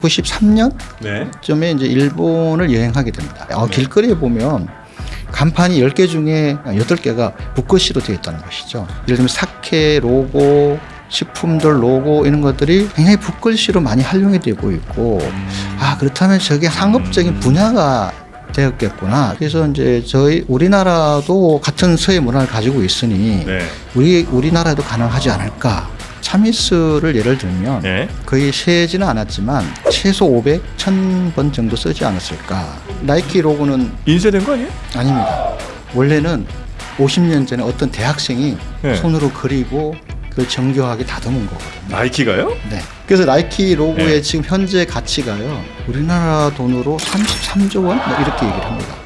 93년쯤에 이제 일본을 여행하게 됩니다. 네. 길거리에 보면 간판이 10개 중에 8개가 붓글씨로 되어 있다는 것이죠. 예를 들면 사케 로고, 식품들 로고 이런 것들이 굉장히 붓글씨로 많이 활용이 되고 있고 그렇다면 저게 상업적인 분야가 되었겠구나. 그래서 이제 우리나라도 같은 서예 문화를 가지고 있으니 네. 우리나라도 가능하지 않을까. 차미스를 예를 들면 거의 세지는 않았지만 최소 500, 1000번 정도 쓰지 않았을까. 나이키 로고는 인쇄된 거 아니에요? 아닙니다. 원래는 50년 전에 어떤 대학생이 손으로 그리고 그걸 정교하게 다듬은 거거든요. 나이키가요? 네. 그래서 나이키 로고의 네. 지금 현재 가치가요. 우리나라 돈으로 33조 원 이렇게 얘기를 합니다.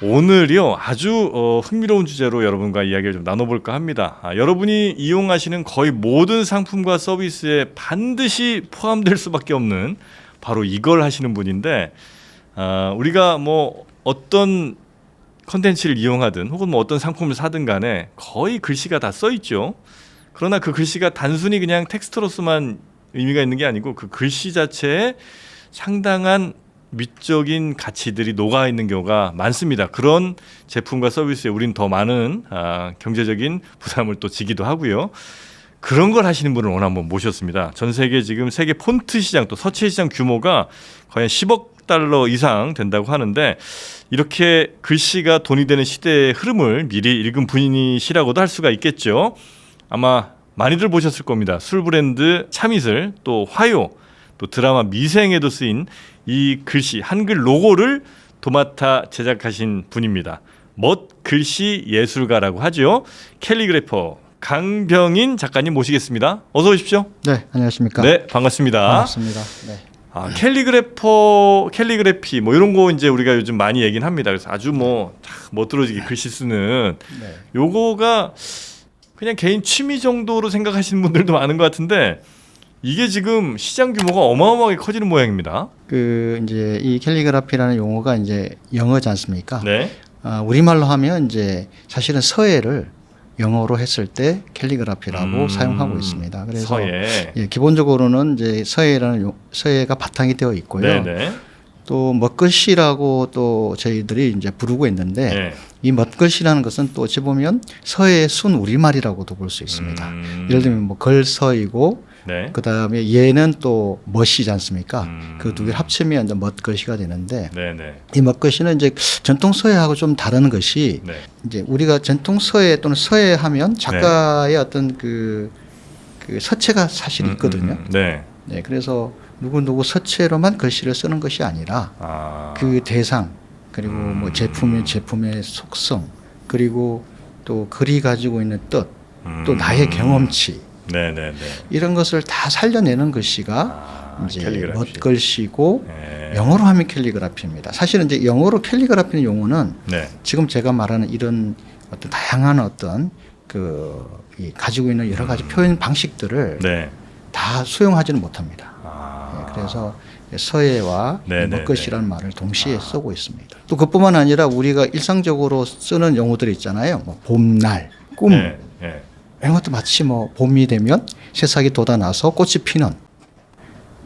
오늘이요 아주 흥미로운 주제로 여러분과 이야기를 좀 나눠볼까 합니다. 여러분이 이용하시는 거의 모든 상품과 서비스에 반드시 포함될 수밖에 없는 바로 이걸 하시는 분인데 우리가 뭐 어떤 컨텐츠를 이용하든 혹은 뭐 어떤 상품을 사든 간에 거의 글씨가 다 써있죠. 그러나 그 글씨가 단순히 그냥 텍스트로서만 의미가 있는 게 아니고 그 글씨 자체에 상당한 미적인 가치들이 녹아있는 경우가 많습니다. 그런 제품과 서비스에 우린 더 많은 경제적인 부담을 또 지기도 하고요. 그런 걸 하시는 분을 오늘 한번 모셨습니다. 전 세계 지금 세계 폰트 시장 또 서체 시장 규모가 거의 10억 달러 이상 된다고 하는데 이렇게 글씨가 돈이 되는 시대의 흐름을 미리 읽은 분이시라고도 할 수가 있겠죠. 아마 많이들 보셨을 겁니다. 술 브랜드 참이슬 또 화요 또 드라마 미생에도 쓰인 이 글씨 한글 로고를 도맡아 제작하신 분입니다. 멋글씨 예술가라고 하죠. 캘리그래퍼 강병인 작가님 모시겠습니다. 어서 오십시오. 네, 안녕하십니까? 네, 반갑습니다. 반갑습니다. 네. 캘리그래피 뭐 이런 거 이제 우리가 요즘 많이 얘기는 합니다. 그래서 아주 뭐 멋들어지게 글씨 쓰는 요거가 그냥 개인 취미 정도로 생각하시는 분들도 많은 것 같은데 이게 지금 시장 규모가 어마어마하게 커지는 모양입니다. 이제 이 캘리그라피라는 용어가 이제 영어지 않습니까? 네. 우리말로 하면 이제 사실은 서예를 영어로 했을 때 캘리그라피라고 사용하고 있습니다. 그래서 서예. 기본적으로는 이제 서예가 바탕이 되어 있고요. 네네. 또 멋글씨라고 또 저희들이 이제 부르고 있는데 이 멋글씨라는 것은 또 어찌 보면 서예의 순 우리말이라고도 볼 수 있습니다. 예를 들면 뭐 걸서이고 그 다음에 얘는 또 멋이지 않습니까? 그 두 개를 합치면 이제 멋글씨가 되는데 이 멋글씨는 이제 전통 서예하고 좀 다른 것이 이제 우리가 전통 서예 또는 서예하면 작가의 어떤 그 서체가 사실 있거든요. 그래서 누구 서체로만 글씨를 쓰는 것이 아니라 그 대상 그리고 뭐 제품의 속성 그리고 또 글이 가지고 있는 뜻 또 나의 경험치 이런 것을 다 살려내는 글씨가 이제 멋글씨고 영어로 하면 캘리그라피입니다. 사실은 이제 영어로 캘리그라피는 용어는 지금 제가 말하는 이런 어떤 다양한 어떤 가지고 있는 여러 가지 표현 방식들을 다 수용하지는 못합니다. 그래서 서예와 멋글씨라는 말을 동시에 쓰고 있습니다. 또 그뿐만 아니라 우리가 일상적으로 쓰는 용어들이 있잖아요. 뭐 봄날, 꿈 이런 것도 마치 뭐 봄이 되면 새싹이 돋아나서 꽃이 피는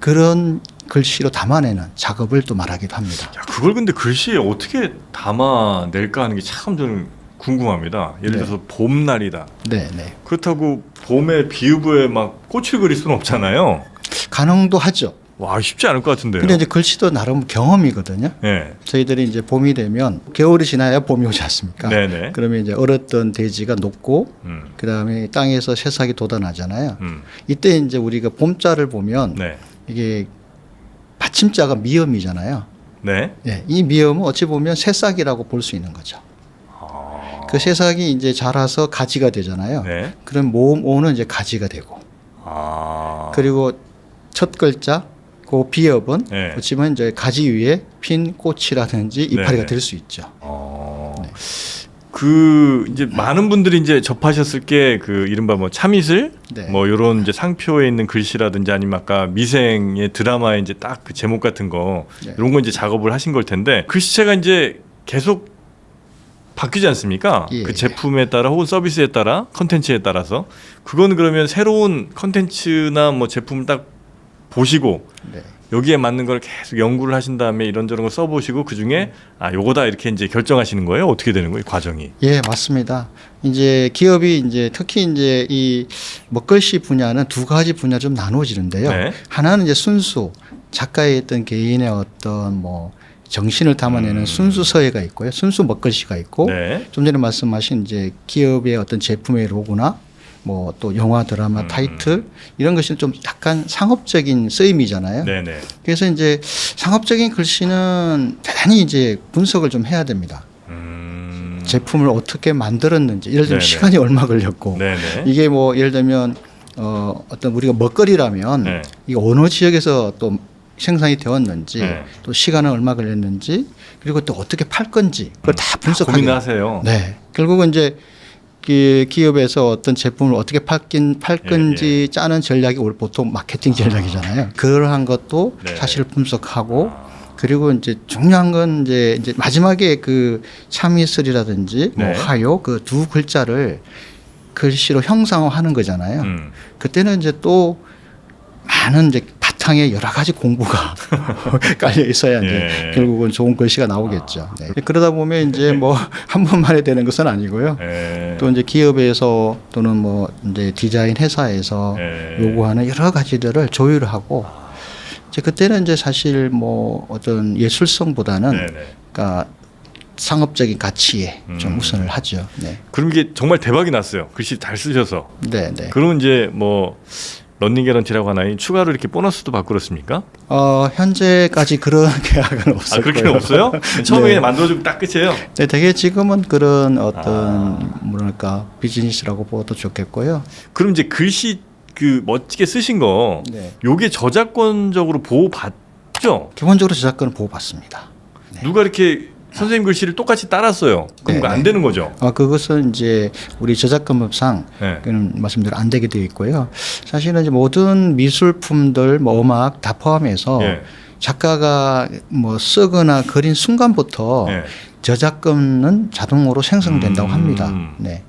그런 글씨로 담아내는 작업을 또 말하기도 합니다. 그걸 근데 글씨에 어떻게 담아낼까 하는 게 참 저는 궁금합니다. 예를 들어서 봄날이다. 그렇다고 봄에 비읍에 막 꽃을 그릴 수는 없잖아요. 가능도 하죠. 와, 쉽지 않을 것 같은데요. 근데 이제 글씨도 나름 경험이거든요. 저희들이 이제 봄이 되면 겨울이 지나야 봄이 오지 않습니까? 그러면 이제 얼었던 대지가 녹고 그다음에 땅에서 새싹이 돋아나잖아요. 이때 이제 우리가 봄자를 보면 이게 받침자가 미음이잖아요. 이 미음은 어찌 보면 새싹이라고 볼 수 있는 거죠. 그 새싹이 이제 자라서 가지가 되잖아요. 그럼 모음 오는 이제 가지가 되고. 그리고 첫 글자 그 비읍은 어찌보면 이제 가지 위에 핀 꽃이라든지 이파리가 될 수 있죠. 이제 많은 분들이 이제 접하셨을 게 이른바 뭐 참이슬 뭐 이런 이제 상표에 있는 글씨라든지 아니면 아까 미생의 드라마의 이제 딱 그 제목 같은 거 이런 거 이제 작업을 하신 걸 텐데 글씨체가 이제 계속 바뀌지 않습니까? 예. 그 제품에 따라 혹은 서비스에 따라 컨텐츠에 따라서 그거는 그러면 새로운 컨텐츠나 뭐 제품을 딱 보시고 네. 여기에 맞는 걸 계속 연구를 하신 다음에 이런저런 걸 써보시고 그 중에 요거다 이렇게 이제 결정하시는 거예요? 어떻게 되는 거예요? 과정이? 예, 맞습니다. 이제 기업이 이제 특히 이제 이 먹글씨 분야는 두 가지 분야 좀 나누어지는데요. 네. 하나는 이제 순수 작가의 어떤 개인의 어떤 뭐 정신을 담아내는 순수 서예가 있고요. 순수 먹글씨가 있고 네. 좀 전에 말씀하신 이제 기업의 어떤 제품의 로고나 뭐 또 영화 드라마 타이틀 이런 것이 좀 약간 상업적인 쓰임이잖아요. 네네. 그래서 이제 상업적인 글씨는 대단히 이제 분석을 좀 해야 됩니다. 제품을 어떻게 만들었는지 예를 들면 네네. 시간이 얼마 걸렸고 네네. 이게 뭐 예를 들면 어떤 우리가 먹거리라면 네. 이 어느 지역에서 또 생산이 되었는지 네. 또 시간은 얼마 걸렸는지 그리고 또 어떻게 팔 건지 그걸 다 분석하게 고민하세요. 네. 결국은 이제 기업에서 어떤 제품을 어떻게 팔 건지 짜는 전략이 우리 보통 마케팅 전략이잖아요. 그러한 것도 네. 사실 분석하고 그리고 이제 중요한 건 이제 마지막에 그 참이슬이라든지 뭐 네. 화요 그 두 글자를 글씨로 형상화하는 거잖아요. 그때는 이제 또 많은 이제 바탕에 여러 가지 공부가 깔려 있어야 이제 예. 결국은 좋은 글씨가 나오겠죠. 네. 그러다 보면 이제 뭐 한 번만에 되는 것은 아니고요. 또 이제 기업에서 또는 뭐 이제 디자인 회사에서 요구하는 여러 가지들을 조율하고 이제 그때는 이제 사실 뭐 어떤 예술성보다는 그러니까 상업적인 가치에 좀 우선을 하죠. 네. 그럼 이게 정말 대박이 났어요. 글씨 잘 쓰셔서. 네, 네. 그러면 이제 뭐 런닝 개런티라고 하나요? 추가로 이렇게 보너스도 받고 그렇습니까? 현재까지 그런 계약은 없었고요. 그렇게는 없어요? 처음에 네. 만들어주고 딱 끝이에요? 네, 되게 지금은 그런 어떤 뭐랄까 비즈니스라고 보도 좋겠고요. 그럼 이제 글씨 그 멋지게 쓰신 거 네. 요게 저작권적으로 보호받죠? 기본적으로 저작권을 보호받습니다. 네. 누가 이렇게 선생님 글씨를 똑같이 따랐어요. 그럼 네, 그거 안 네. 되는 거죠? 그것은 이제 우리 저작권법상 네. 그런 말씀대로 안 되게 되어 있고요. 사실은 이제 모든 미술품들, 뭐 음악 다 포함해서 예. 작가가 뭐 쓰거나 그린 순간부터 예. 저작권은 자동으로 생성된다고 합니다. 네.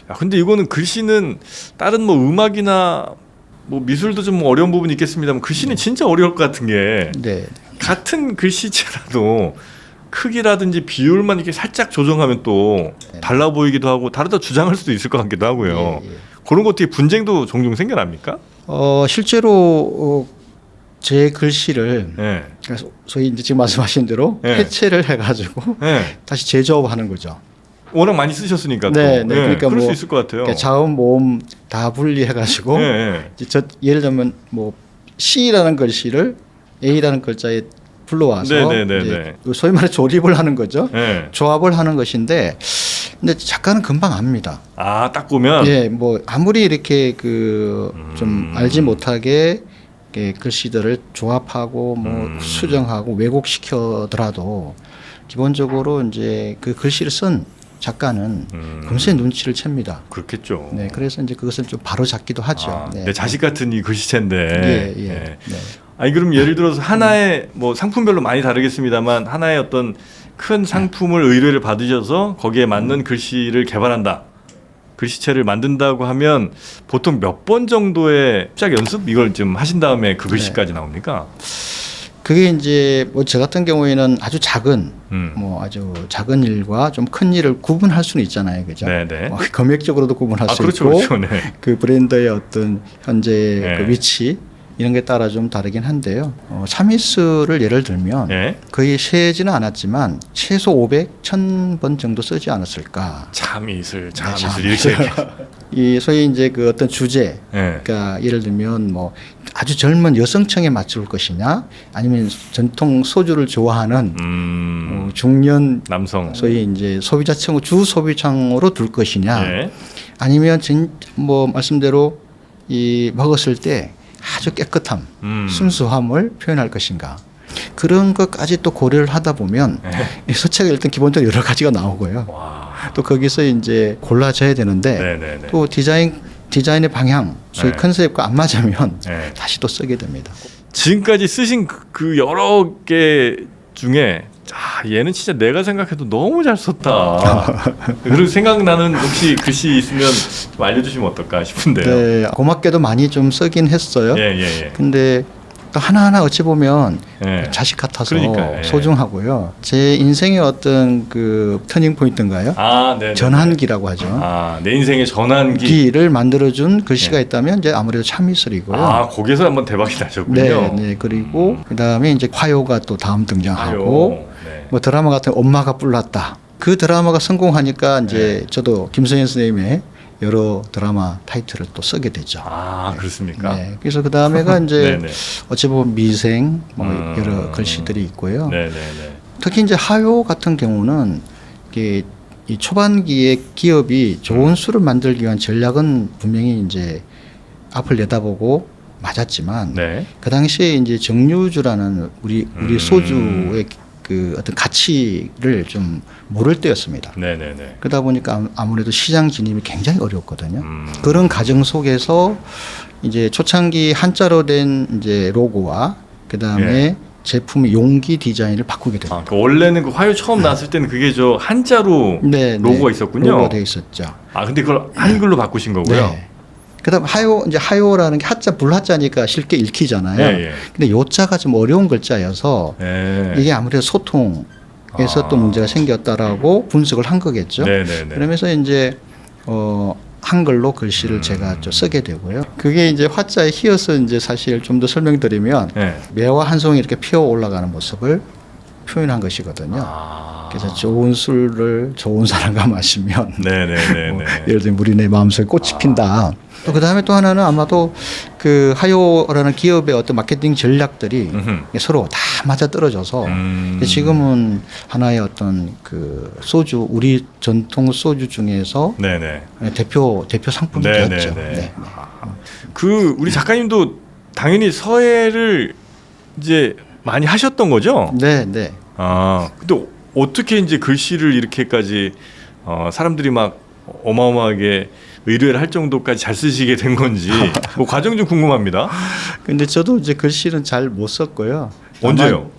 야, 근데 이거는 글씨는 다른 뭐 음악이나 뭐 미술도 좀 어려운 부분이 있겠습니다만 글씨는 진짜 어려울 것 같은 게 네. 같은 글씨체라도 크기라든지 비율만 이렇게 살짝 조정하면 또 달라 보이기도 하고 다르다 주장할 수도 있을 것 같기도 하고요. 예, 예. 그런 것 어떻게 분쟁도 종종 생겨납니까? 실제로 제 글씨를 예. 소위 이제 지금 말씀하신 대로 네. 해체를 해가지고 예. 다시 재조업하는 거죠. 워낙 많이 쓰셨으니까 또. 네, 네. 그러니까 그럴 수 뭐 있을 것 같아요. 그러니까 자음, 모음 다 분리해가지고 예, 예. 이제 예를 들면 뭐 C라는 글씨를 A라는 글자에 불러와서 네, 네, 네, 이제 소위 말해 조립을 하는 거죠. 예. 조합을 하는 것인데, 근데 작가는 금방 압니다. 딱 보면 예, 뭐 아무리 이렇게 그 좀 알지 못하게 글씨들을 조합하고 뭐 수정하고 왜곡시켜더라도 기본적으로 이제 그 글씨를 쓴 작가는 금세 눈치를 챕니다. 그렇겠죠. 네, 그래서 이제 그것을 좀 바로 잡기도 하죠. 네. 내 자식 같은 이 글씨체인데. 예, 예. 예. 네. 아니 그럼 예를 들어서 하나의 뭐 상품별로 많이 다르겠습니다만 하나의 어떤 큰 상품을 의뢰를 받으셔서 거기에 맞는 글씨를 개발한다. 글씨체를 만든다고 하면 보통 몇 번 정도의 시작 연습 이걸 좀 하신 다음에 그 글씨까지 나옵니까? 그게 이제 뭐 저 같은 경우에는 아주 작은 뭐 아주 작은 일과 좀 큰 일을 구분할 수는 있잖아요, 그죠? 네네. 뭐 금액적으로도 구분할 수 그렇죠, 있고, 그렇죠. 네. 그 브랜드의 어떤 현재 네. 그 위치 이런 게 따라 좀 다르긴 한데요. 참이슬을 예를 들면 네. 거의 세지는 않았지만 최소 500, 1000번 정도 쓰지 않았을까. 참이슬 참. 이렇게. 이 소위 이제 그 어떤 주제, 네. 그러니까 예를 들면 뭐 아주 젊은 여성층에 맞출 것이냐, 아니면 전통 소주를 좋아하는 중년 남성. 소위 이제 소비자층 주 소비층으로 둘 것이냐, 네. 아니면 뭐 말씀대로 이 먹었을 때 아주 깨끗함, 순수함을 표현할 것인가. 그런 것까지 또 고려를 하다 보면 이 서체가 일단 기본적으로 여러 가지가 나오고요. 와. 또 거기서 이제 골라져야 되는데 네네네. 또 디자인의 방향, 소위 네. 컨셉과 안 맞으면 네. 다시 또 쓰게 됩니다. 지금까지 쓰신 그 여러 개 중에 얘는 진짜 내가 생각해도 너무 잘 썼다. 그리고 생각나는 혹시 글씨 있으면 좀 알려주시면 어떨까 싶은데요. 네, 고맙게도 많이 좀 쓰긴 했어요. 예. 근데 또 하나하나 어찌 보면 예. 자식 같아서 그러니까, 예. 소중하고요. 제 인생의 어떤 그 터닝 포인트인가요? 네. 전환기라고 하죠. 내 인생의 전환기. 기를 만들어준 글씨가 예. 있다면 이제 아무래도 참이슬이고요. 거기서 한번 대박이 나셨군요. 네. 그리고 그다음에 이제 화요가 또 다음 등장하고 화요. 네. 뭐 드라마 같은 엄마가 불났다. 그 드라마가 성공하니까 이제 저도 김성현 선생님의 여러 드라마 타이틀을 또 쓰게 되죠. 그렇습니까? 네. 그래서 그 다음에가 이제 네네. 어찌 보면 미생 뭐 여러 글씨들이 있고요. 네네네. 특히 이제 화요 같은 경우는 이게 이 초반기에 기업이 좋은 술을 만들기 위한 전략은 분명히 이제 앞을 내다보고 맞았지만 네. 그 당시에 이제 정류주라는 우리 소주의 그 어떤 가치를 좀 모를 때였습니다. 네네네. 그러다 보니까 아무래도 시장 진입이 굉장히 어려웠거든요. 그런 과정 속에서 이제 초창기 한자로 된 이제 로고와 그 다음에 제품의 용기 디자인을 바꾸게 됩니다. 원래는 그 화요 처음 나왔을 때는 그게 저 한자로 로고가 있었군요. 로고가 돼 있었죠. 근데 그걸 한글로 바꾸신 거고요. 네. 그다음 하요라는 게 하자 불하자니까 쉽게 읽히잖아요. 근데 요자가 좀 어려운 글자여서 이게 아무래도 소통에서 또 문제가 생겼다라고 분석을 한 거겠죠. 그러면서 이제 한글로 글씨를 제가 좀 쓰게 되고요. 그게 이제 화자에 휘어서 이제 사실 좀 더 설명드리면 매화 한 송이 이렇게 피어 올라가는 모습을 표현한 것이거든요. 그래서 좋은 술을 좋은 사람과 마시면 뭐 예를 들면 우리 내 마음속에 꽃이 핀다. 또 그다음에 또 하나는 아마도 그 하요라는 기업의 어떤 마케팅 전략들이 서로 다 맞아떨어져서 지금은 하나의 어떤 그 소주 우리 전통 소주 중에서 대표 상품이 되었죠. 그 우리 작가님도 당연히 서예를 이제 많이 하셨던 거죠? 네. 근데 어떻게 이제 글씨를 이렇게까지 사람들이 막 어마어마하게 의뢰를 할 정도까지 잘 쓰시게 된 건지 뭐 과정 좀 궁금합니다. 근데 저도 이제 글씨는 잘 못 썼고요. 언제요?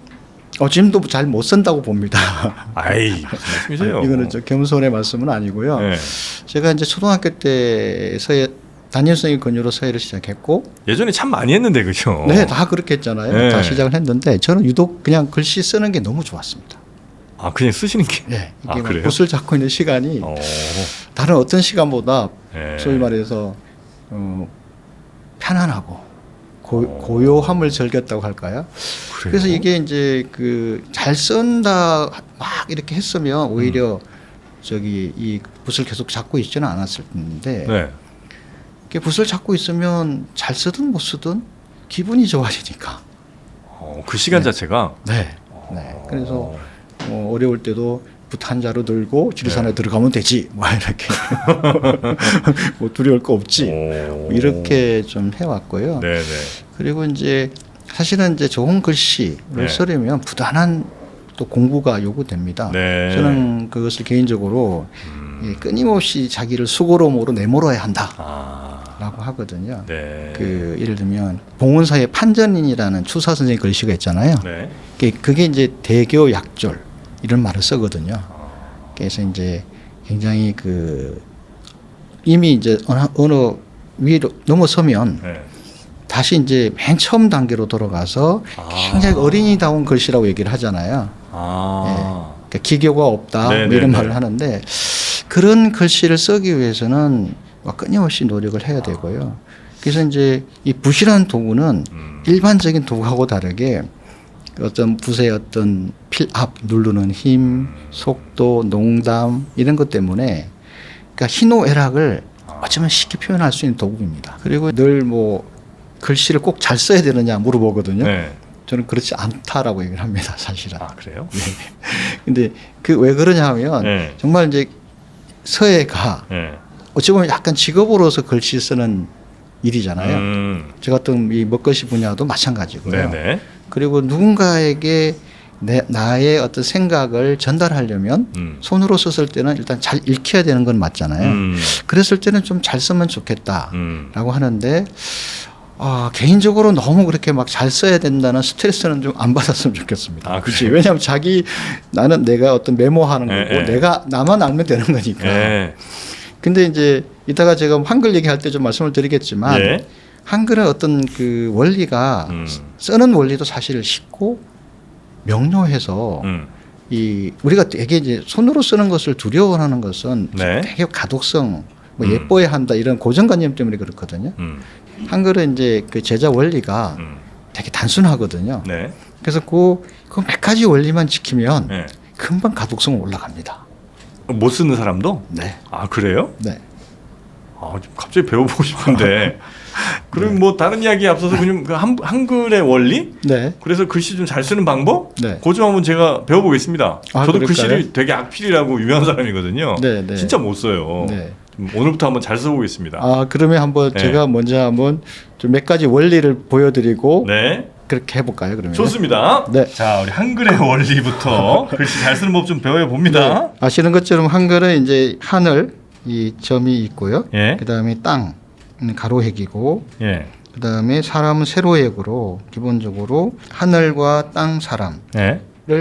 지금도 잘 못 쓴다고 봅니다. 무슨 말씀이세요? 이거는 저 겸손의 말씀은 아니고요. 제가 이제 초등학교 때 서예 담임 선생님 권유로 서예를 시작했고 예전에 참 많이 했는데 그죠? 네, 다 그렇게 했잖아요. 다 시작을 했는데 저는 유독 그냥 글씨 쓰는 게 너무 좋았습니다. 그냥 쓰시는 게? 이게 그래요? 붓을 잡고 있는 시간이 다른 어떤 시간보다 소위 말해서 편안하고 고요함을 즐겼다고 할까요? 그래서 이게 이제 그 잘 쓴다 막 이렇게 했으면 오히려 저기 이 붓을 계속 잡고 있지는 않았을 텐데 붓을 잡고 있으면 잘 쓰든 못 쓰든 기분이 좋아지니까. 그 시간 자체가? 네. 그래서 어려울 때도 붓 한 자루 들고 지리산에 들어가면 되지. 뭐 이렇게 뭐 두려울 거 없지. 뭐 이렇게 좀 해왔고요. 그리고 이제 사실은 이제 좋은 글씨를 쓰려면 부단한 또 공부가 요구됩니다. 저는 그것을 개인적으로 끊임없이 자기를 수고로움으로 내몰아야 한다라고 하거든요. 그 예를 들면 봉은사의 판전인이라는 추사 선생님 글씨가 있잖아요. 그게 이제 대교 약졸 이런 말을 쓰거든요. 그래서 이제 굉장히 그 이미 이제 어느 위로 넘어서면 다시 이제 맨 처음 단계로 돌아가서 굉장히 어린이다운 글씨라고 얘기를 하잖아요. 그러니까 기교가 없다 뭐 이런 말을 하는데 그런 글씨를 쓰기 위해서는 끊임없이 노력을 해야 되고요. 그래서 이제 이 붓이라는 도구는 일반적인 도구하고 다르게 어떤 붓의 어떤 필압, 누르는 힘, 속도, 농담 이런 것 때문에 그러니까 희노애락을 어쩌면 쉽게 표현할 수 있는 도구입니다. 그리고 늘 뭐 글씨를 꼭 잘 써야 되느냐 물어보거든요. 저는 그렇지 않다라고 얘기를 합니다, 사실은. 그래요? 근데 그 왜 그러냐 하면 정말 이제 서예가 어찌 보면 약간 직업으로서 글씨 쓰는 일이잖아요. 저 같은 이 먹글씨 분야도 마찬가지고요. 그리고 누군가에게 나의 어떤 생각을 전달하려면 손으로 썼을 때는 일단 잘 읽혀야 되는 건 맞잖아요. 그랬을 때는 좀 잘 쓰면 좋겠다라고 하는데 개인적으로 너무 그렇게 막 잘 써야 된다는 스트레스는 좀 안 받았으면 좋겠습니다. 아, 그렇지. 왜냐하면 나는 내가 어떤 메모하는 거고 내가 나만 알면 되는 거니까. 근데 이제 이따가 제가 한글 얘기할 때 좀 말씀을 드리겠지만 한글은 어떤 그 원리가 쓰는 원리도 사실 쉽고 명료해서 이 우리가 되게 이제 손으로 쓰는 것을 두려워하는 것은 되게 가독성, 뭐 예뻐야 한다 이런 고정관념 때문에 그렇거든요. 한글은 이제 그 제자 원리가 되게 단순하거든요. 그래서 그 몇 가지 원리만 지키면 금방 가독성은 올라갑니다. 못 쓰는 사람도? 네. 아 그래요? 네. 갑자기 배워보고 싶은데. 그럼 뭐 다른 이야기 앞서서 그냥 그 한글의 원리? 네. 그래서 글씨 좀 잘 쓰는 방법? 네. 그거 좀 한번 제가 배워보겠습니다. 저도 그럴까요? 글씨를 되게 악필이라고 유명한 사람이거든요. 네, 네. 진짜 못 써요. 네. 오늘부터 한번 잘 써보겠습니다. 그러면 한번 제가 먼저 한번 좀 몇 가지 원리를 보여드리고 그렇게 해볼까요? 그러면 좋습니다. 네. 자, 우리 한글의 원리부터 글씨 잘 쓰는 법 좀 배워봅니다. 네. 아시는 것처럼 한글은 이제 하늘 이 점이 있고요. 그다음에 땅 가로획이고 그다음에 사람은 세로획으로 기본적으로 하늘과 땅 사람을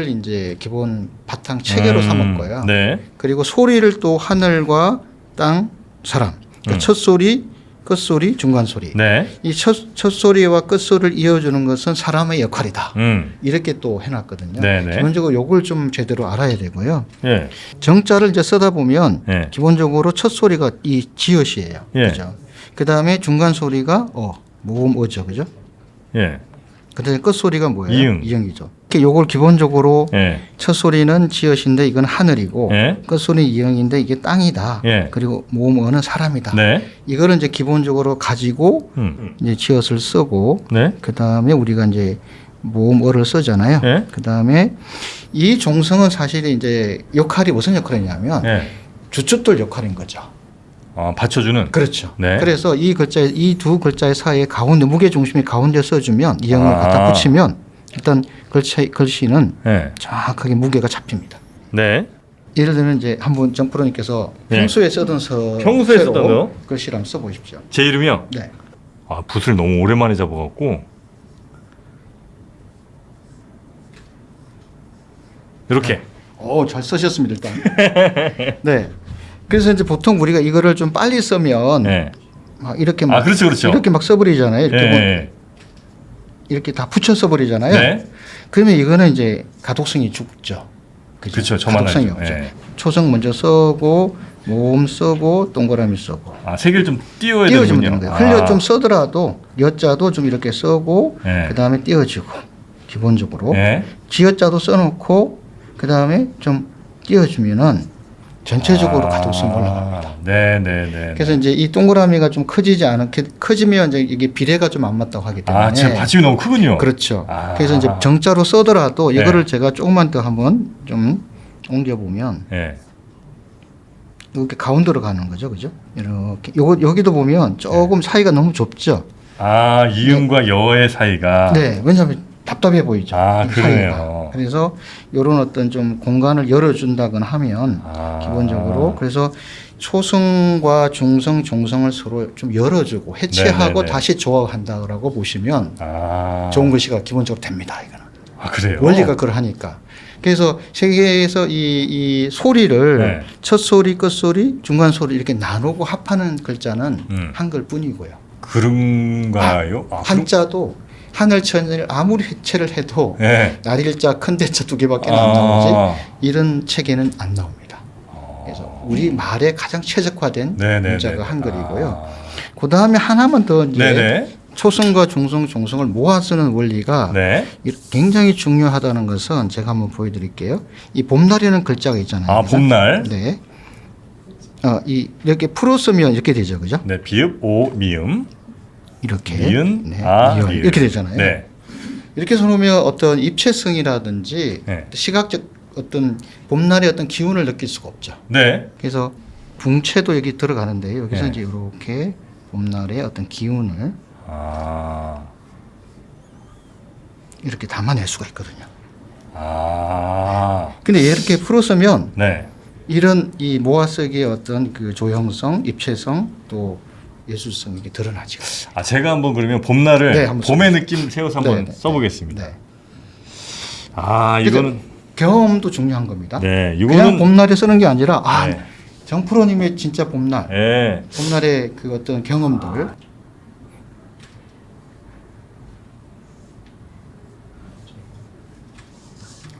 이제 기본 바탕 체계로 삼았고요. 그리고 소리를 또 하늘과 땅 사람 그러니까 첫 소리 끝소리, 중간소리. 이 첫 소리와 끝소리를 이어주는 것은 사람의 역할이다. 이렇게 또 해놨거든요. 기본적으로 요걸 좀 제대로 알아야 되고요. 정자를 이제 쓰다 보면 기본적으로 첫 소리가 이 지읒이에요. 그죠? 그 다음에 중간 소리가 모음 어죠. 그죠? 그 다음에 끝소리가 뭐예요? 이응이죠. 요걸 기본적으로 첫 소리는 지읒인데 이건 하늘이고 끝소리는 이응인데 이게 땅이다. 그리고 모음 어는 사람이다. 이거를 이제 기본적으로 가지고 이제 지읒을 쓰고 그 다음에 우리가 이제 모음 어를 쓰잖아요. 그 다음에 이 종성은 사실 이제 역할이 무슨 역할이냐면 주춧돌 역할인 거죠. 받쳐주는. 그렇죠. 그래서 이 두 글자의 사이에 가운데 무게 중심이 가운데 써주면 이형을 갖다 붙이면 일단 글씨는 정확하게 무게가 잡힙니다. 예를 들면 이제 한번 정프로님께서 평소에 쓰던 서로 글씨를 한번 써보십시오. 제 이름이요? 네. 붓을 너무 오랜만에 잡아갖고 이렇게. 잘 쓰셨습니다 일단. 네. 그래서 이제 보통 우리가 이거를 좀 빨리 쓰면 막 이렇게 막 그렇죠. 이렇게 막 써버리잖아요. 이렇게 이렇게 다 붙여 써버리잖아요. 그러면 이거는 이제 가독성이 죽죠. 그렇죠. 가독성이 없죠. 초성 먼저 쓰고 모음 쓰고 동그라미 쓰고. 세 개를 좀 띄워야 되는 거예요. 흘려 좀 써더라도 여자도 좀 이렇게 쓰고 그 다음에 띄워주고 기본적으로 지어자도 써놓고 그 다음에 좀 띄워주면은 전체적으로 가독성이 올라갑니다. 그래서 이제 이 동그라미가 좀 커지면 이제 이게 비례가 좀 안 맞다고 하기 때문에. 지금 받침이 너무 크군요. 그렇죠. 그래서 이제 정자로 써더라도 이거를 제가 조금만 더 한번 좀 옮겨보면 이렇게 가운데로 가는 거죠, 그죠? 이렇게 여기도 보면 조금 사이가 너무 좁죠. 이응과 여의 사이가. 왜냐하면 답답해 보이죠. 그래요. 사이가. 그래서 이런 어떤 좀 공간을 열어준다거나 하면 기본적으로 그래서 초성과 중성, 종성을 서로 좀 열어주고 해체하고 다시 조합한다라고 보시면 좋은 글씨가 기본적으로 됩니다. 이거는. 그래요? 원리가 그러하니까. 그래서 세계에서 이 소리를 첫 소리, 끝 소리, 중간 소리 이렇게 나누고 합하는 글자는 한글뿐이고요. 그런가요? 한자도 하늘 천을 아무리 해체를 해도 날일자 큰 대자 두 개밖에 안 나오지 이런 체계는 안 나옵니다. 그래서 우리 말에 가장 최적화된 문자가 한글이고요. 그 다음에 하나만 더 이제 초성과 중성, 종성을 모아 쓰는 원리가 굉장히 중요하다는 것은 제가 한번 보여드릴게요. 이 봄날이라는 글자가 있잖아요. 봄날. 이렇게 풀어 쓰면 이렇게 되죠, 그죠? 비읍, 오, 미음. 이렇게 미은, 미은. 이렇게 되잖아요. 이렇게 해놓으면 어떤 입체성이라든지 시각적 어떤 봄날의 어떤 기운을 느낄 수가 없죠. 그래서 붕채도 여기 들어가는데 여기서 이제 이렇게 봄날의 어떤 기운을 이렇게 담아낼 수가 있거든요. 근데 이렇게 풀었으면 이런 이 모아쓰기의 어떤 그 조형성, 입체성 또 예술성이 이게 드러나죠. 아, 제가 한번 그러면 봄날을 네, 한번 봄의 느낌 세워서 한번 네, 써보겠습니다. 네. 아, 이거는 경험도 중요한 겁니다. 네, 그냥 이거는 봄날에 쓰는 게 아니라 네. 정프로님의 진짜 봄날, 네. 봄날의 그 어떤 경험들.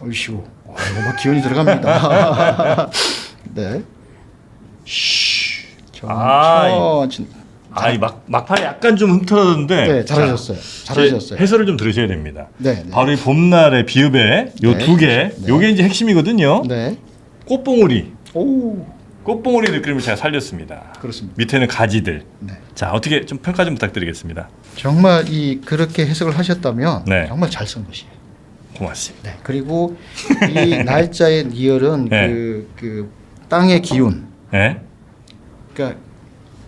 어이시오, 이거 막 기운이 들어갑니다. 네. 천천히. 이 막판에 약간 좀 흠틀어졌는데 네, 잘하셨어요. 잘하셨어요. 해설을 좀 들으셔야 됩니다. 네, 네. 바로 이 봄날의 비읍의 요 네. 두 개, 네. 요게 이제 핵심이거든요. 네. 꽃봉오리, 오, 꽃봉오리 느낌을 제가 살렸습니다. 그렇습니다. 밑에는 가지들. 네. 자, 어떻게 좀 평가 좀 부탁드리겠습니다. 정말 그렇게 해석을 하셨다면 네. 정말 잘 쓴 것이에요. 고맙습니다. 네. 그리고 이 날짜의 리얼은 네. 그 땅의 기운. 네? 그러니까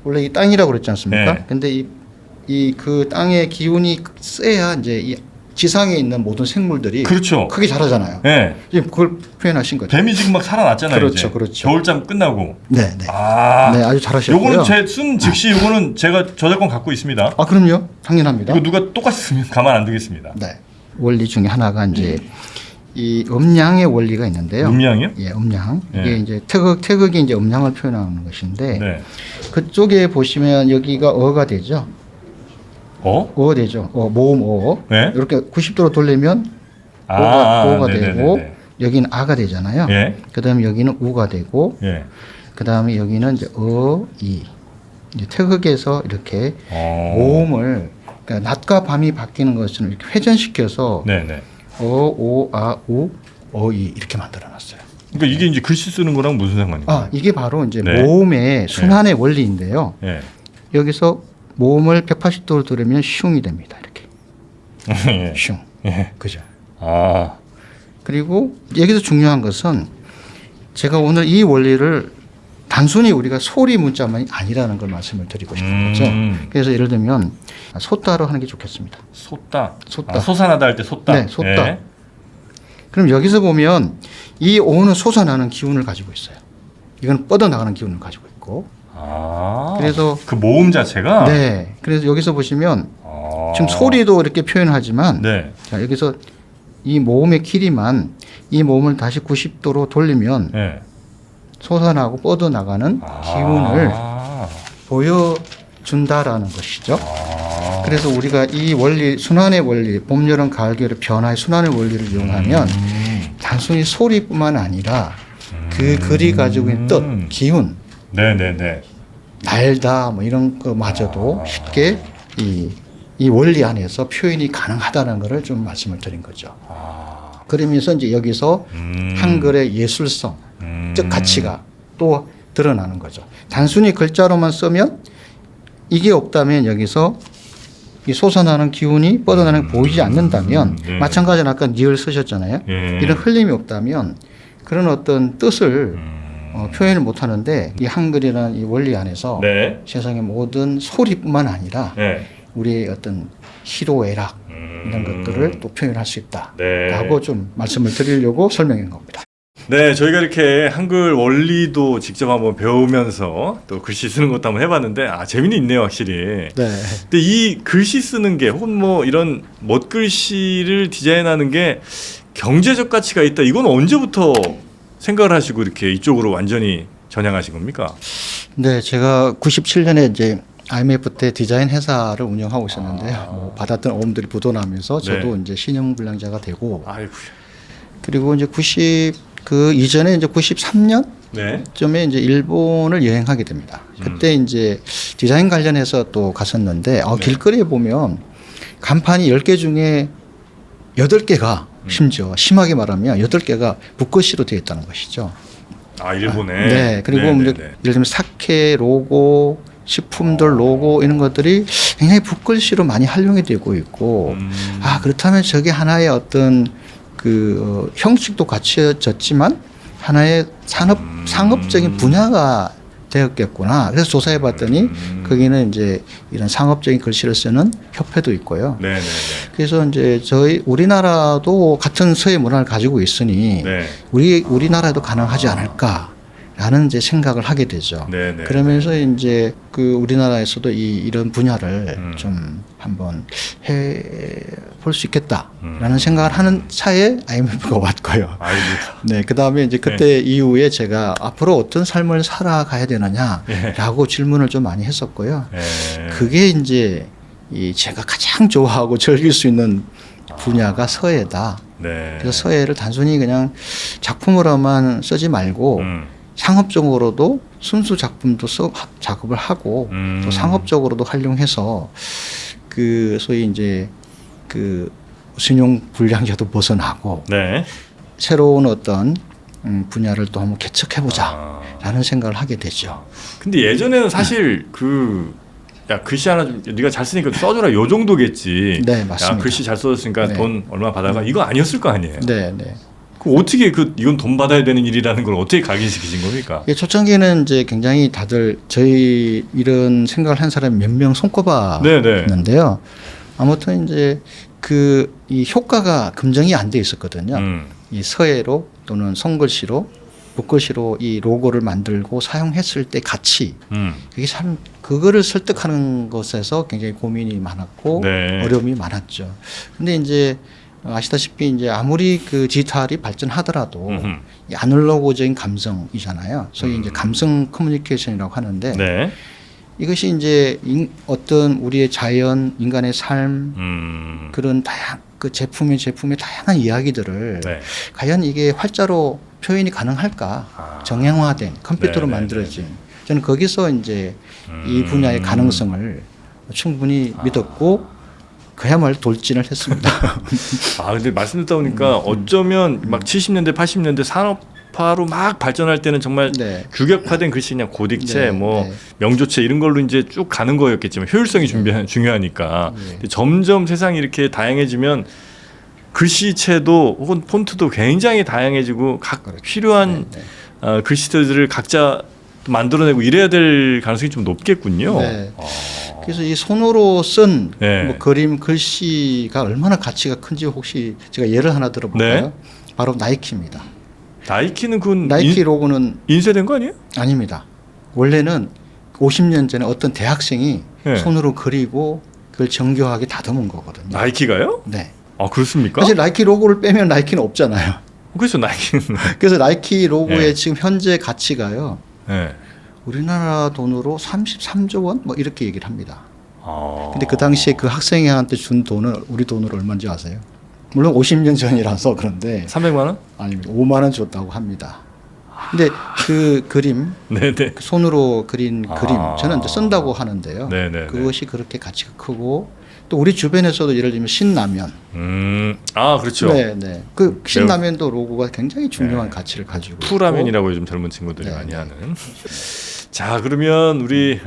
원래 이 땅이라고 그랬지 않습니까? 네. 근데 이 그 땅의 기운이 세야 이제 이 지상에 있는 모든 생물들이 그렇죠. 크게 자라잖아요. 네. 지금 그걸 표현하신 거죠. 뱀이 지금 막 살아났잖아요. 그렇죠, 이제. 그렇죠. 겨울잠 끝나고. 네, 네. 아, 네, 아주 잘하셨고요. 요거는 제 쓴 즉시 요거는 제가 저작권 갖고 있습니다. 아, 그럼요. 당연합니다. 이거 누가 똑같이 쓰면 가만 안 두겠습니다. 네. 원리 중에 하나가 이제 이 음양의 원리가 있는데요. 음양이요? 예, 음양. 예. 이게 이제 태극이 이제 음양을 표현하는 것인데 네. 그쪽에 보시면 여기가 어가 되죠. 어 되죠. 모음 어. 네. 이렇게 90도로 돌리면 오가 되고 여기는 아가 되잖아요. 예. 그다음에 여기는 우가 되고 예. 그다음에 여기는 이제 이. 이제 태극에서 이렇게 모음을 그러니까 낮과 밤이 바뀌는 것을 이렇게 회전시켜서 네네. 오, 아, 우, 이 이렇게 만들어놨어요. 그러니까 이게 이제 글씨 쓰는 거랑 무슨 상관인가요? 이게 바로 이제 네. 모음의 순환의 원리인데요. 예. 여기서 모음을 180도로 들으면 슝이 됩니다. 이렇게 예. 슝, 예. 그죠? 아. 그리고 여기서 중요한 것은 제가 오늘 이 원리를 단순히 우리가 소리 문자만이 아니라는 걸 말씀을 드리고 싶은 거죠. 그래서 예를 들면 솟다로 하는 게 좋겠습니다. 솟다. 솟다. 솟아나다 할 때 솟다. 네, 솟다. 예. 그럼 여기서 보면 이 오는 솟아나는 기운을 가지고 있어요. 이건 뻗어나가는 기운을 가지고 있고. 아. 그래서 그 모음 자체가. 네. 그래서 여기서 보시면 아. 지금 소리도 이렇게 표현하지만 네. 자, 여기서 이 모음의 길이만 이 모음을 다시 90도로 돌리면 네. 솟아나고 뻗어나가는 기운을 보여준다라는 것이죠. 그래서 우리가 이 원리, 순환의 원리, 봄, 여름, 가을, 겨울의 변화의 순환의 원리를 이용하면 단순히 소리뿐만 아니라 그 글이 가지고 있는 뜻, 기운, 네네네. 날다 뭐 이런 거마저도 쉽게 이 원리 안에서 표현이 가능하다는 것을 좀 말씀을 드린 거죠. 그러면서 이제 여기서 한글의 예술성, 즉 가치가 또 드러나는 거죠. 단순히 글자로만 쓰면 이게 없다면 여기서 이 솟아나는 기운이 뻗어나는 게 보이지 않는다면 네. 마찬가지로 아까 니을 쓰셨잖아요. 예. 이런 흘림이 없다면 그런 어떤 뜻을 표현을 못 하는데 이 한글이라는 이 원리 안에서 네. 세상의 모든 소리뿐만 아니라 네. 우리의 어떤 희로애락 이런 것들을 또 표현할 수 네. 있다라고 좀 말씀을 드리려고 설명한 겁니다. 네, 저희가 이렇게 한글 원리도 직접 한번 배우면서 또 글씨 쓰는 것도 한번 해봤는데 재미는 있네요, 확실히. 네. 근데 이 글씨 쓰는 게 혹은 뭐 이런 멋글씨를 디자인하는 게 경제적 가치가 있다. 이건 언제부터 생각을 하시고 이렇게 이쪽으로 완전히 전향하신 겁니까? 네, 제가 97년에 이제 IMF 때 디자인 회사를 운영하고 있었는데요. 뭐 받았던 어음들이 부도나면서 저도 이제 신용 불량자가 되고 아이고. 그리고 이제 그 이전에 이제 93년 네. 쯤에 이제 일본을 여행하게 됩니다. 그때 이제 디자인 관련해서 또 갔었는데 길거리에 보면 간판이 10개 중에 8개가 심지어 심하게 말하면 8개가 붓글씨로 되어 있다는 것이죠. 일본에. 네. 그리고 이제 예를 들면 사케 로고, 식품들 로고 이런 것들이 굉장히 붓글씨로 많이 활용이 되고 있고 그렇다면 저게 하나의 어떤 형식도 갖춰졌지만 하나의 상업적인 분야가 되었겠구나. 그래서 조사해 봤더니 거기는 이제 이런 상업적인 글씨를 쓰는 협회도 있고요. 네네네. 그래서 이제 우리나라도 같은 서예 문화를 가지고 있으니 네. 우리나라도 가능하지 않을까라고 라는 이제 생각을 하게 되죠. 네네. 그러면서 이제 그 우리나라에서도 이런 분야를 좀 한번 해 볼 수 있겠다라는 생각을 하는 차에 IMF가 왔고요. 네, 그 다음에 이제 그때 이후에 제가 앞으로 어떤 삶을 살아가야 되느냐라고 질문을 좀 많이 했었고요. 그게 이제 제가 가장 좋아하고 즐길 수 있는 분야가 서예다. 그래서 서예를 단순히 그냥 작품으로만 쓰지 말고 상업적으로도 순수 작품도 작업을 하고 또 상업적으로도 활용해서 그 소위 이제 그 신용 불량자도 벗어나고 새로운 어떤 분야를 또 한번 개척해보자라는 생각을 하게 되죠. 근데 예전에는 사실 야 글씨 하나 좀 네가 잘 쓰니까 써줘라 요 정도겠지. 네, 맞습니다. 야 글씨 잘 써줬으니까 네. 돈 얼마 받아가 이거 아니었을 거 아니에요. 네, 네. 그 어떻게 이건 돈 받아야 되는 일이라는 걸 어떻게 각인시키신 겁니까? 초창기에는 이제 굉장히 다들 저희 이런 생각을 한 사람이 몇 명 손꼽았는데요. 아무튼 이제 이 효과가 검증이 안 돼 있었거든요. 이 서예로 또는 손글씨로 붓글씨로 이 로고를 만들고 사용했을 때 가치 그게 참 그거를 설득하는 것에서 굉장히 고민이 많았고 어려움이 많았죠. 근데 이제 아시다시피 이제 아무리 그 디지털이 발전하더라도 이 아날로그적인 감성이잖아요. 소위 이제 감성 커뮤니케이션이라고 하는데 이것이 이제 어떤 우리의 자연, 인간의 삶 그런 그 제품의 다양한 이야기들을 과연 이게 활자로 표현이 가능할까? 정형화된 컴퓨터로 만들어진 저는 거기서 이제 이 분야의 가능성을 충분히 믿었고 그야말로 돌진을 했습니다. 근데 말씀 듣다 보니까 어쩌면 막 70년대, 80년대 산업화로 막 발전할 때는 정말 규격화된 글씨 그냥 고딕체, 명조체 이런 걸로 이제 쭉 가는 거였겠지만 효율성이 중요하니까 근데 점점 세상이 이렇게 다양해지면 글씨체도 혹은 폰트도 굉장히 다양해지고 각 필요한 글씨들을 각자 만들어내고 이래야 될 가능성이 좀 높겠군요. 그래서 이 손으로 쓴 뭐 그림, 글씨가 얼마나 가치가 큰지 혹시 제가 예를 하나 들어볼까요? 바로 나이키입니다. 나이키는 나이키 로고는 인쇄된 거 아니에요? 아닙니다. 원래는 50년 전에 어떤 대학생이 손으로 그리고 그걸 정교하게 다듬은 거거든요. 나이키가요? 네. 그렇습니까? 사실 나이키 로고를 빼면 나이키는 없잖아요. 그렇죠, 나이키는. 그래서 나이키 로고의 지금 현재 가치가요. 네. 우리나라 돈으로 33조 원 뭐 이렇게 얘기를 합니다. 근데 그 당시에 그 학생한테 준 돈은 우리 돈으로 얼마인지 아세요? 물론 50년 전이라서 그런데 300만 원? 아닙니다. 5만 원 줬다고 합니다. 근데 그 그림 그 손으로 그린 그림 저는 이제 쓴다고 하는데요. 그것이 그렇게 가치가 크고 또 우리 주변에서도 예를 들면 신라면 그렇죠. 네네. 그 신라면도 로고가 굉장히 중요한 가치를 가지고 푸라면이라고 요즘 젊은 친구들이 많이 하는. 자, 그러면 우리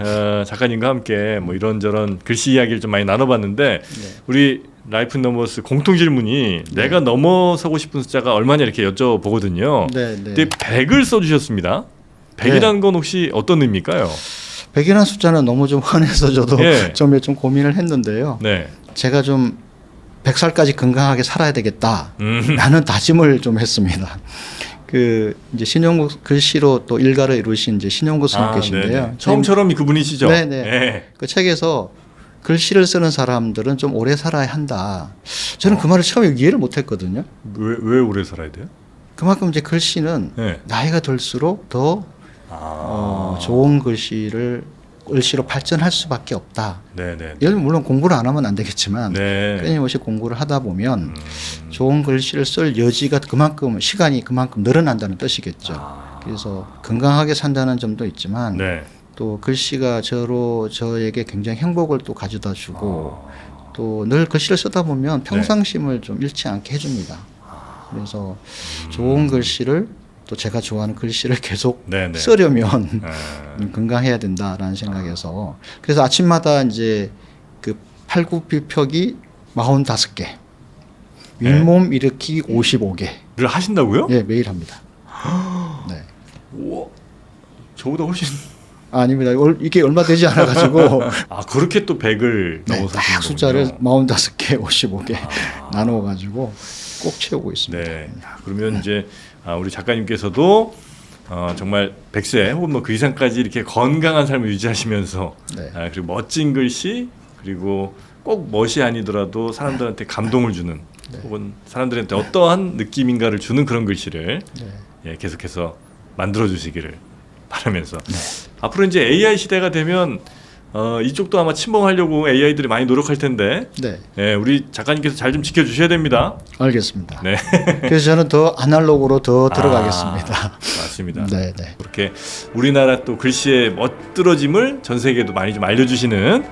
작가님과 함께 뭐 이런저런 글씨 이야기를 좀 많이 나눠봤는데 우리 라이프 넘버스 공통 질문이 내가 넘어서고 싶은 숫자가 얼마냐 이렇게 여쭤보거든요. 근데 100을 써주셨습니다. 100이라는 건 혹시 어떤 의미일까요? 100이라는 숫자는 너무 좀 흔해서 저도 좀 고민을 했는데요. 제가 좀 100살까지 건강하게 살아야 되겠다라는 다짐을 좀 했습니다. 그 이제 신용국 글씨로 또 일가를 이루신 이제 신용국 선생님께신데요. 처음처럼 그분이시죠? 그 책에서 글씨를 쓰는 사람들은 좀 오래 살아야 한다. 저는 그 말을 처음에 이해를 못했거든요. 왜 오래 살아야 돼요? 그만큼 이제 글씨는 나이가 들수록 더 좋은 글씨로 발전할 수밖에 없다. 예를 들면 물론 공부를 안 하면 안 되겠지만 끊임없이 공부를 하다 보면 좋은 글씨를 쓸 여지가 그만큼 시간이 그만큼 늘어난다는 뜻이겠죠. 그래서 건강하게 산다는 점도 있지만 또 글씨가 저에게 굉장히 행복을 또 가져다 주고 또 늘 글씨를 쓰다 보면 평상심을 좀 잃지 않게 해줍니다. 그래서 좋은 글씨를 또 제가 좋아하는 글씨를 계속 쓰려면 건강해야 된다라는 생각에서 그래서 아침마다 이제 그 팔굽혀펴기 45개, 윗몸 일으키기 55개를 하신다고요? 네, 매일 합니다. 우와, 저보다 훨씬. 아닙니다. 이게 얼마 되지 않아가지고. 그렇게 또 100을 넘어서시는 딱 숫자를 45개, 55개 나누어가지고 꼭 채우고 있습니다. 그러면 이제 우리 작가님께서도 정말 100세 혹은 뭐 그 이상까지 이렇게 건강한 삶을 유지하시면서 네. 그리고 멋진 글씨 그리고 꼭 멋이 아니더라도 사람들한테 감동을 주는 혹은 사람들한테 어떠한 느낌인가를 주는 그런 글씨를 예, 계속해서 만들어 주시기를 바라면서 앞으로 이제 AI 시대가 되면 이쪽도 아마 침범하려고 AI들이 많이 노력할 텐데 네. 예, 우리 작가님께서 잘 좀 지켜주셔야 됩니다. 알겠습니다. 네. 그래서 저는 더 아날로그로 더 들어가겠습니다. 맞습니다. 네, 네. 그렇게 우리나라 또 글씨의 멋들어짐을 전 세계에도 많이 좀 알려주시는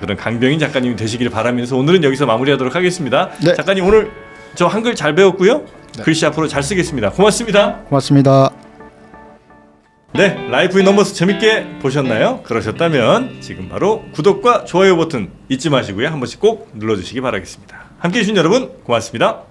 그런 강병인 작가님이 되시길 바라면서 오늘은 여기서 마무리하도록 하겠습니다. 네. 작가님 오늘 저 한글 잘 배웠고요. 네. 글씨 앞으로 잘 쓰겠습니다. 고맙습니다. 고맙습니다. 네, 라이프 인 넘버스 재밌게 보셨나요? 그러셨다면 지금 바로 구독과 좋아요 버튼 잊지 마시고요. 한 번씩 꼭 눌러주시기 바라겠습니다. 함께해 주신 여러분 고맙습니다.